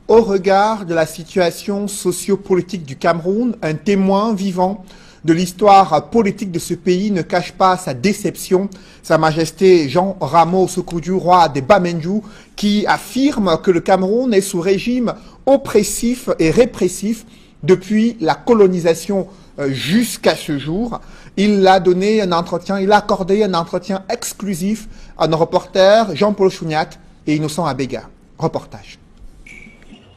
Au regard de la situation sociopolitique du Cameroun, un témoin vivant de l'histoire politique de ce pays ne cache pas sa déception. Sa Majesté Jean Ramo Sokoudjou, roi des Bamenju, qui affirme que le Cameroun est sous régime oppressif et répressif depuis la colonisation jusqu'à ce jour. Il a accordé un entretien exclusif à nos reporters Jean-Paul Chouniat et Innocent Abega. Reportage.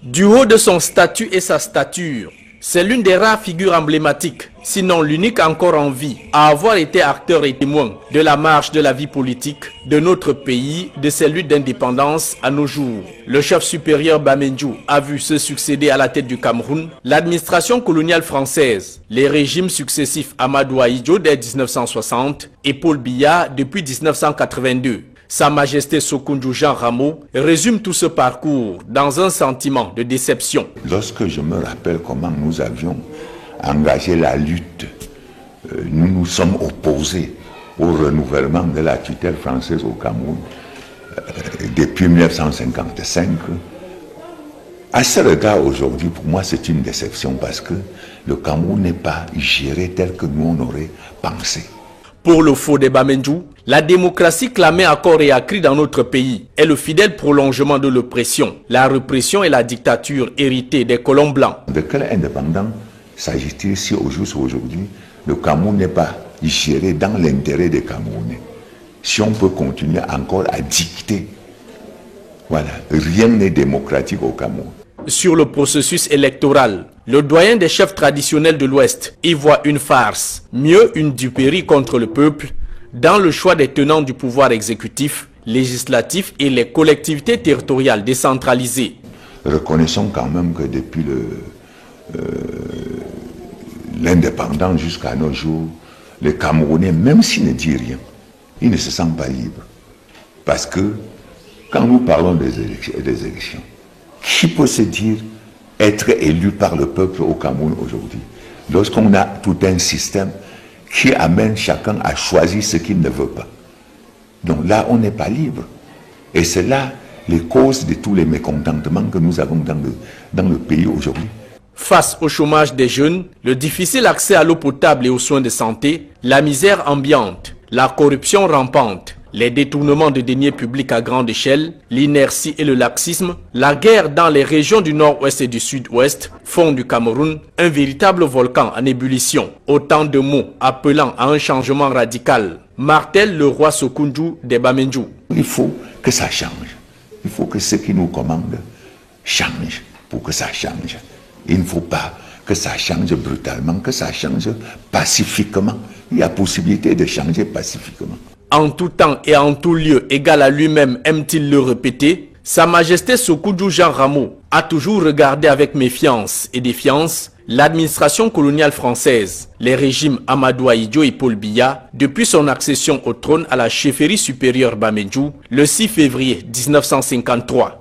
Du haut de son statut et sa stature, c'est l'une des rares figures emblématiques, sinon l'unique encore en vie, à avoir été acteur et témoin de la marche de la vie politique de notre pays, de ses luttes d'indépendance à nos jours. Le chef supérieur Bamenju a vu se succéder à la tête du Cameroun l'administration coloniale française, les régimes successifs Amadou Ahidjo dès 1960 et Paul Biya depuis 1982. Sa Majesté Sokoudjou Jean Ramo résume tout ce parcours dans un sentiment de déception. Lorsque je me rappelle comment nous avions engagé la lutte, nous nous sommes opposés au renouvellement de la tutelle française au Cameroun depuis 1955. À ce regard, aujourd'hui, pour moi, c'est une déception parce que le Cameroun n'est pas géré tel que nous on aurait pensé. Pour le faux des Bamenju, la démocratie clamée à corps et à cri dans notre pays est le fidèle prolongement de l'oppression, la répression et la dictature héritée des colons blancs. De quel indépendant s'agit-il si aujourd'hui le Cameroun n'est pas géré dans l'intérêt des Camerounais? Si on peut continuer encore à dicter, voilà, rien n'est démocratique au Cameroun. Sur le processus électoral, le doyen des chefs traditionnels de l'Ouest y voit une farce, mieux une duperie contre le peuple, dans le choix des tenants du pouvoir exécutif, législatif et les collectivités territoriales décentralisées. Reconnaissons quand même que depuis l'indépendance jusqu'à nos jours, les Camerounais, même s'ils ne disent rien, ils ne se sentent pas libres. Parce que quand nous parlons des élections, qui peut se dire être élu par le peuple au Cameroun aujourd'hui, lorsqu'on a tout un système qui amène chacun à choisir ce qu'il ne veut pas? Donc là, on n'est pas libre. Et c'est là les causes de tous les mécontentements que nous avons dans le pays aujourd'hui. Face au chômage des jeunes, le difficile accès à l'eau potable et aux soins de santé, la misère ambiante, la corruption rampante, les détournements de deniers publics à grande échelle, l'inertie et le laxisme, la guerre dans les régions du nord-ouest et du sud-ouest font du Cameroun un véritable volcan en ébullition. Autant de mots appelant à un changement radical, martèle le roi Sokoudjou des Bamenju. Il faut que ça change. Il faut que ceux qui nous commandent changent pour que ça change. Il ne faut pas que ça change brutalement, que ça change pacifiquement. Il y a possibilité de changer pacifiquement. En tout temps et en tout lieu égal à lui-même, aime-t-il le répéter, Sa Majesté Sokoudjou Jean Ramo a toujours regardé avec méfiance et défiance l'administration coloniale française, les régimes Amadou Ahidjo et Paul Biya, depuis son accession au trône à la chefferie supérieure Bamenju le 6 février 1953.